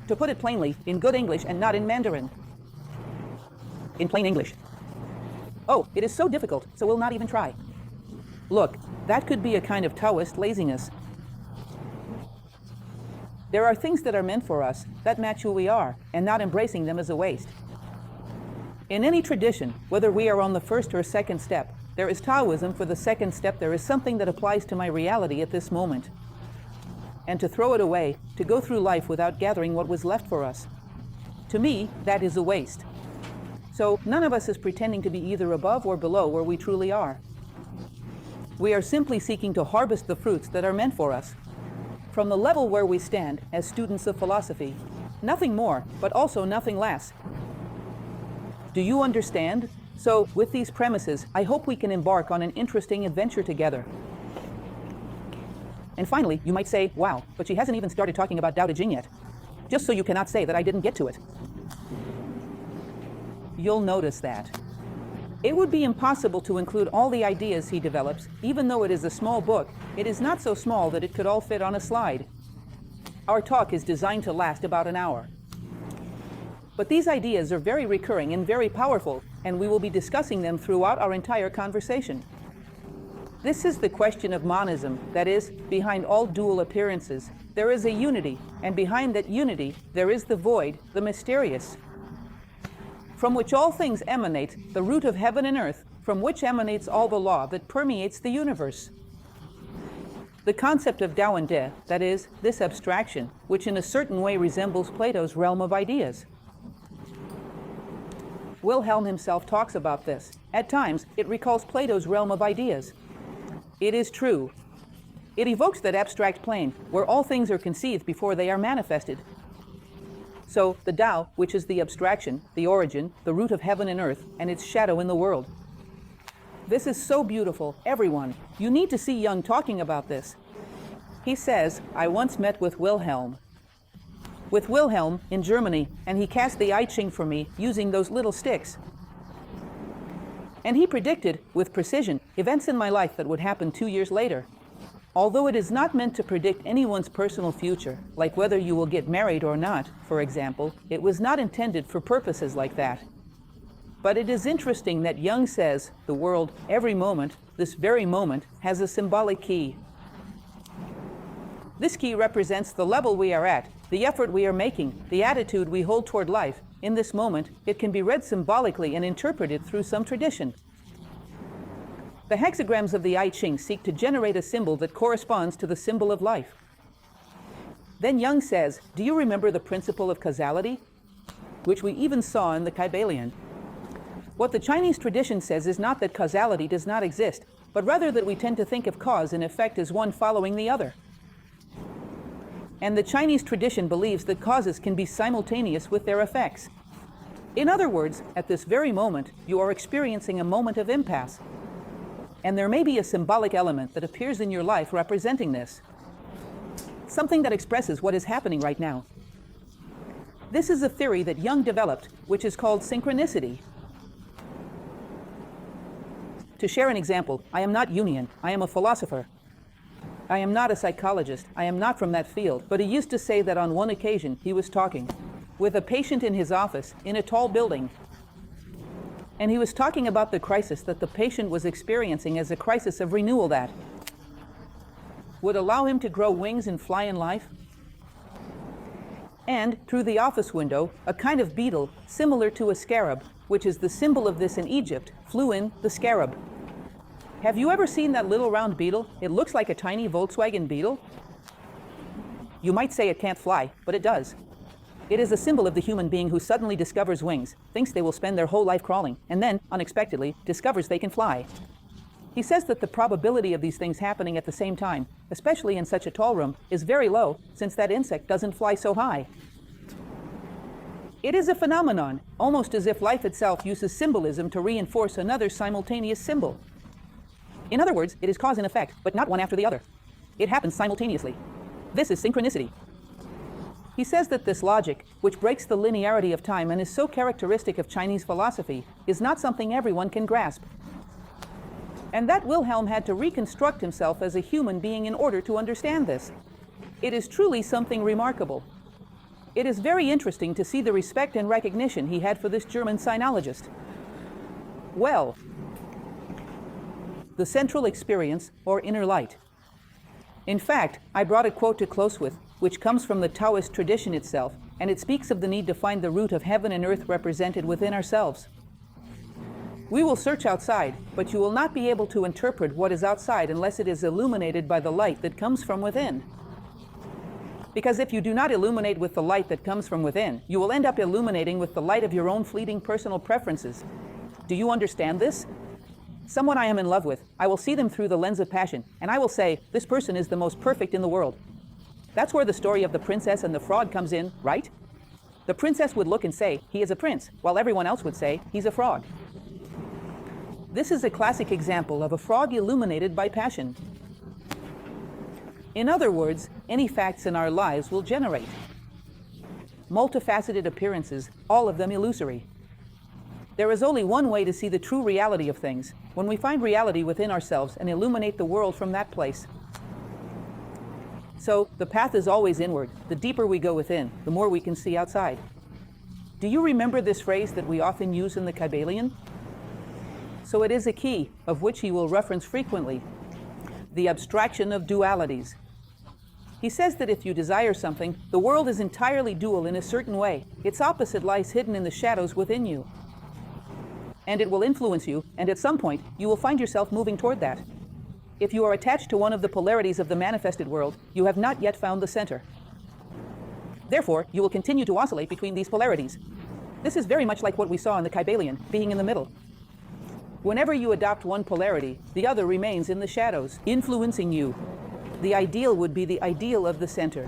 Speaker 1: To put it plainly, in good English and not in Mandarin. In plain English. Oh, it is so difficult, so we'll not even try. Look, that could be a kind of Taoist laziness. There are things that are meant for us, that match who we are, and not embracing them is a waste. In any tradition, whether we are on the first or second step, there is Taoism for the second step. There is something that applies to my reality at this moment. And to throw it away, to go through life without gathering what was left for us. To me, that is a waste. So none of us is pretending to be either above or below where we truly are. We are simply seeking to harvest the fruits that are meant for us. From the level where we stand as students of philosophy, nothing more, but also nothing less. Do you understand? So, with these premises, I hope we can embark on an interesting adventure together. And finally, you might say, wow, but she hasn't even started talking about Tao Te Ching yet. Just so you cannot say that I didn't get to it. You'll notice that. It would be impossible to include all the ideas he develops. Even though it is a small book, it is not so small that it could all fit on a slide. Our talk is designed to last about an hour. But these ideas are very recurring and very powerful, and we will be discussing them throughout our entire conversation. This is the question of monism, that is, behind all dual appearances, there is a unity, and behind that unity, there is the void, the mysterious, from which all things emanate, the root of heaven and earth, from which emanates all the law that permeates the universe. The concept of Tao and De, that is, this abstraction, which in a certain way resembles Plato's realm of ideas. Wilhelm himself talks about this. At times, it recalls Plato's realm of ideas. It is true. It evokes that abstract plane, where all things are conceived before they are manifested. So, the Tao, which is the abstraction, the origin, the root of heaven and earth, and its shadow in the world. This is so beautiful, everyone. You need to see Jung talking about this. He says, I once met with Wilhelm. With Wilhelm in Germany, and he cast the I Ching for me using those little sticks. And he predicted, with precision, events in my life that would happen 2 years later. Although it is not meant to predict anyone's personal future, like whether you will get married or not, for example, it was not intended for purposes like that. But it is interesting that Jung says the world, every moment, this very moment, has a symbolic key. This key represents the level we are at, the effort we are making, the attitude we hold toward life. In this moment, it can be read symbolically and interpreted through some tradition. The hexagrams of the I Ching seek to generate a symbol that corresponds to the symbol of life. Then Jung says, do you remember the principle of causality? Which we even saw in the Kybalion. What the Chinese tradition says is not that causality does not exist, but rather that we tend to think of cause and effect as one following the other. And the Chinese tradition believes that causes can be simultaneous with their effects. In other words, at this very moment, you are experiencing a moment of impasse. And there may be a symbolic element that appears in your life representing this. Something that expresses what is happening right now. This is a theory that Jung developed, which is called synchronicity. To share an example, I am not Jungian, I am a philosopher. I am not a psychologist, I am not from that field, but he used to say that on one occasion he was talking with a patient in his office in a tall building. And he was talking about the crisis that the patient was experiencing as a crisis of renewal that would allow him to grow wings and fly in life. And through the office window, a kind of beetle similar to a scarab, which is the symbol of this in Egypt, flew in, the scarab. Have you ever seen that little round beetle? It looks like a tiny Volkswagen beetle. You might say it can't fly, but it does. It is a symbol of the human being who suddenly discovers wings, thinks they will spend their whole life crawling, and then, unexpectedly, discovers they can fly. He says that the probability of these things happening at the same time, especially in such a tall room, is very low, since that insect doesn't fly so high. It is a phenomenon, almost as if life itself uses symbolism to reinforce another simultaneous symbol. In other words, it is cause and effect, but not one after the other. It happens simultaneously. This is synchronicity. He says that this logic, which breaks the linearity of time and is so characteristic of Chinese philosophy, is not something everyone can grasp. And that Wilhelm had to reconstruct himself as a human being in order to understand this. It is truly something remarkable. It is very interesting to see the respect and recognition he had for this German sinologist. Well, the central experience, or inner light. In fact, I brought a quote to close with, which comes from the Taoist tradition itself, and it speaks of the need to find the root of heaven and earth represented within ourselves. We will search outside, but you will not be able to interpret what is outside unless it is illuminated by the light that comes from within. Because if you do not illuminate with the light that comes from within, you will end up illuminating with the light of your own fleeting personal preferences. Do you understand this? Someone I am in love with, I will see them through the lens of passion, and I will say, this person is the most perfect in the world. That's where the story of the princess and the frog comes in, right? The princess would look and say, he is a prince, while everyone else would say, he's a frog. This is a classic example of a frog illuminated by passion. In other words, any facts in our lives will generate multifaceted appearances, all of them illusory. There is only one way to see the true reality of things, when we find reality within ourselves and illuminate the world from that place. So, the path is always inward. The deeper we go within, the more we can see outside. Do you remember this phrase that we often use in the Kybalion? So it is a key, of which he will reference frequently, the abstraction of dualities. He says that if you desire something, the world is entirely dual in a certain way. Its opposite lies hidden in the shadows within you. And it will influence you, and at some point, you will find yourself moving toward that. If you are attached to one of the polarities of the manifested world, you have not yet found the center. Therefore, you will continue to oscillate between these polarities. This is very much like what we saw in the Kybalion, being in the middle. Whenever you adopt one polarity, the other remains in the shadows, influencing you. The ideal would be the ideal of the center.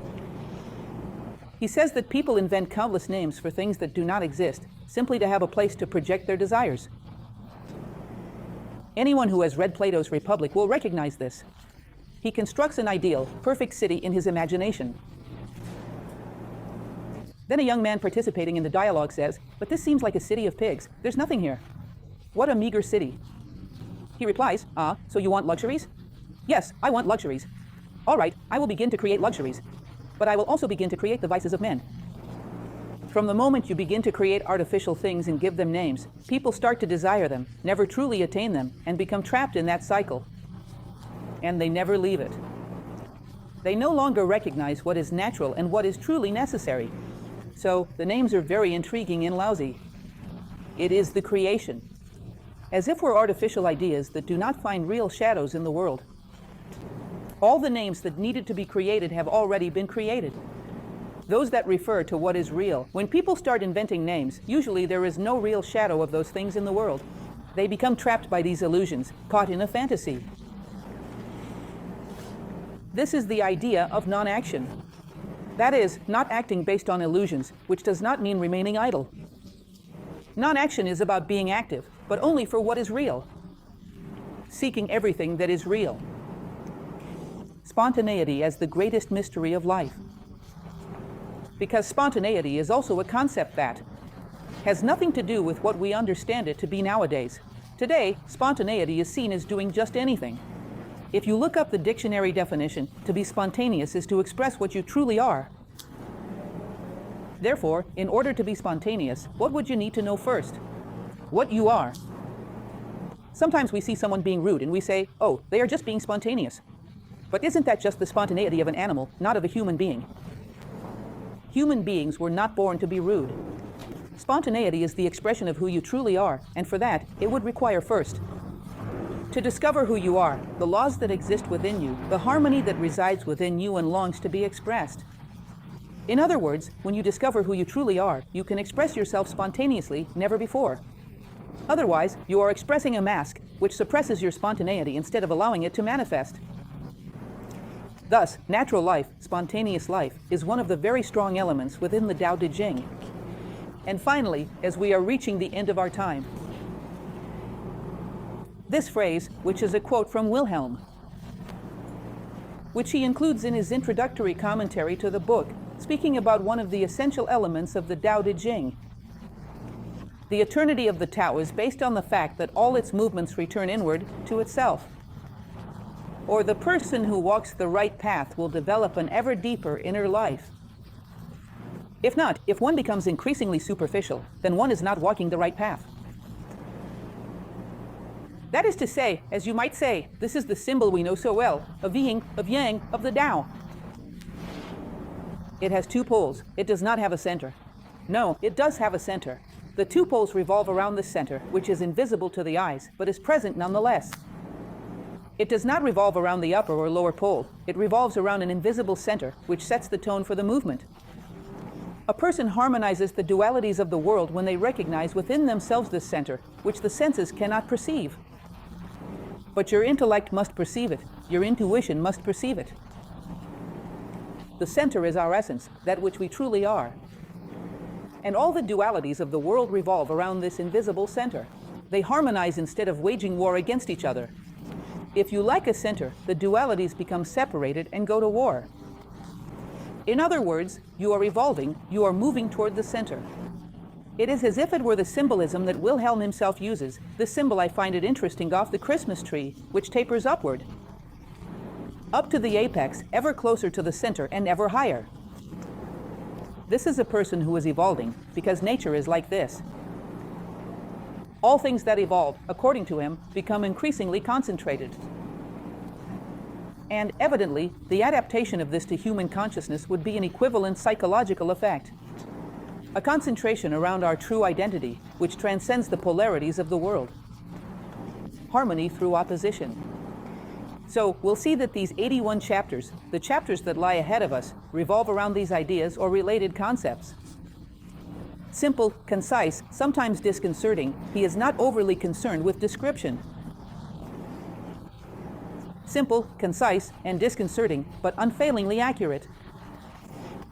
Speaker 1: He says that people invent countless names for things that do not exist, simply to have a place to project their desires. Anyone who has read Plato's Republic will recognize this. He constructs an ideal, perfect city in his imagination. Then a young man participating in the dialogue says, "But this seems like a city of pigs. There's nothing here. What a meager city." He replies, "Ah, so you want luxuries?" "Yes, I want luxuries." "All right, I will begin to create luxuries. But I will also begin to create the vices of men." From the moment you begin to create artificial things and give them names, people start to desire them, never truly attain them, and become trapped in that cycle. And they never leave it. They no longer recognize what is natural and what is truly necessary. So, the names are very intriguing and lousy. It is the creation. As if we're artificial ideas that do not find real shadows in the world. All the names that needed to be created have already been created. Those that refer to what is real. When people start inventing names, usually there is no real shadow of those things in the world. They become trapped by these illusions, caught in a fantasy. This is the idea of non-action. That is, not acting based on illusions, which does not mean remaining idle. Non-action is about being active, but only for what is real. Seeking everything that is real. Spontaneity as the greatest mystery of life. Because spontaneity is also a concept that has nothing to do with what we understand it to be nowadays. Today, spontaneity is seen as doing just anything. If you look up the dictionary definition, to be spontaneous is to express what you truly are. Therefore, in order to be spontaneous, what would you need to know first? what you are. Sometimes we see someone being rude and we say, oh, they are just being spontaneous. But isn't that just the spontaneity of an animal, not of a human being? Human beings were not born to be rude. Spontaneity is the expression of who you truly are, and for that, it would require first to discover who you are, the laws that exist within you, the harmony that resides within you and longs to be expressed. In other words, when you discover who you truly are, you can express yourself spontaneously, never before. Otherwise, you are expressing a mask, which suppresses your spontaneity instead of allowing it to manifest. Thus, natural life, spontaneous life, is one of the very strong elements within the Tao Te Ching. And finally, as we are reaching the end of our time, this phrase, which is a quote from Wilhelm, which he includes in his introductory commentary to the book, speaking about one of the essential elements of the Tao Te Ching. The eternity of the Tao is based on the fact that all its movements return inward to itself. Or the person who walks the right path will develop an ever deeper inner life. If not, if one becomes increasingly superficial, then one is not walking the right path. That is to say, as you might say, this is the symbol we know so well, of yin, of yang, of the Tao. It has two poles. It does not have a center. No, it does have a center. The two poles revolve around the center, which is invisible to the eyes, but is present nonetheless. It does not revolve around the upper or lower pole. It revolves around an invisible center, which sets the tone for the movement. A person harmonizes the dualities of the world when they recognize within themselves this center, which the senses cannot perceive. But your intellect must perceive it. Your intuition must perceive it. The center is our essence, that which we truly are. And all the dualities of the world revolve around this invisible center. They harmonize instead of waging war against each other. If you lack a center, the dualities become separated and go to war. In other words, you are evolving, you are moving toward the center. It is as if it were the symbolism that Wilhelm himself uses. This symbol I find it interesting off the Christmas tree, which tapers upward. Up to the apex, ever closer to the center and ever higher. This is a person who is evolving, because nature is like this. All things that evolve, according to him, become increasingly concentrated. And evidently, the adaptation of this to human consciousness would be an equivalent psychological effect. A concentration around our true identity, which transcends the polarities of the world. Harmony through opposition. So we'll see that these 81 chapters, the chapters that lie ahead of us, revolve around these ideas or related concepts. Simple, concise, sometimes disconcerting, he is not overly concerned with description. Simple, concise, and disconcerting, but unfailingly accurate.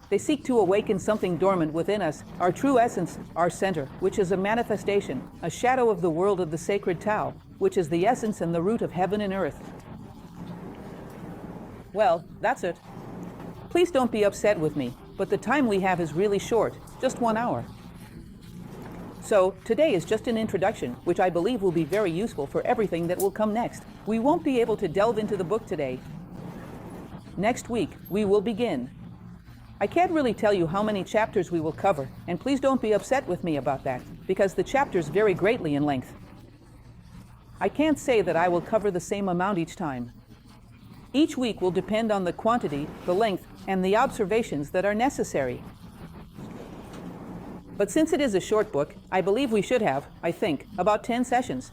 Speaker 1: They seek to awaken something dormant within us, our true essence, our center, which is a manifestation, a shadow of the world of the sacred Tao, which is the essence and the root of heaven and earth. Well, that's it. Please don't be upset with me, but the time we have is really short, just 1 hour. So, today is just an introduction, which I believe will be very useful for everything that will come next. We won't be able to delve into the book today. Next week, we will begin. I can't really tell you how many chapters we will cover, and please don't be upset with me about that, because the chapters vary greatly in length. I can't say that I will cover the same amount each time. Each week will depend on the quantity, the length, and the observations that are necessary. But since it is a short book, I believe we should have, I think, about 10 sessions.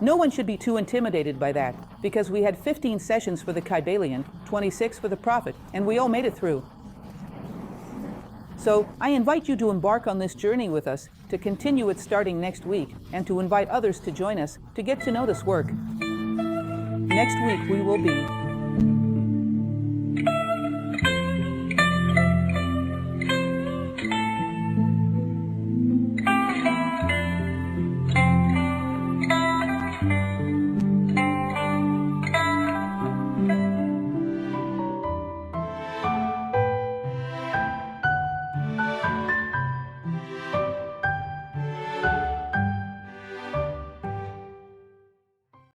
Speaker 1: No one should be too intimidated by that, because we had 15 sessions for the Kybalion, 26 for the Prophet, and we all made it through. So, I invite you to embark on this journey with us, to continue it starting next week, and to invite others to join us to get to know this work. Next week we will be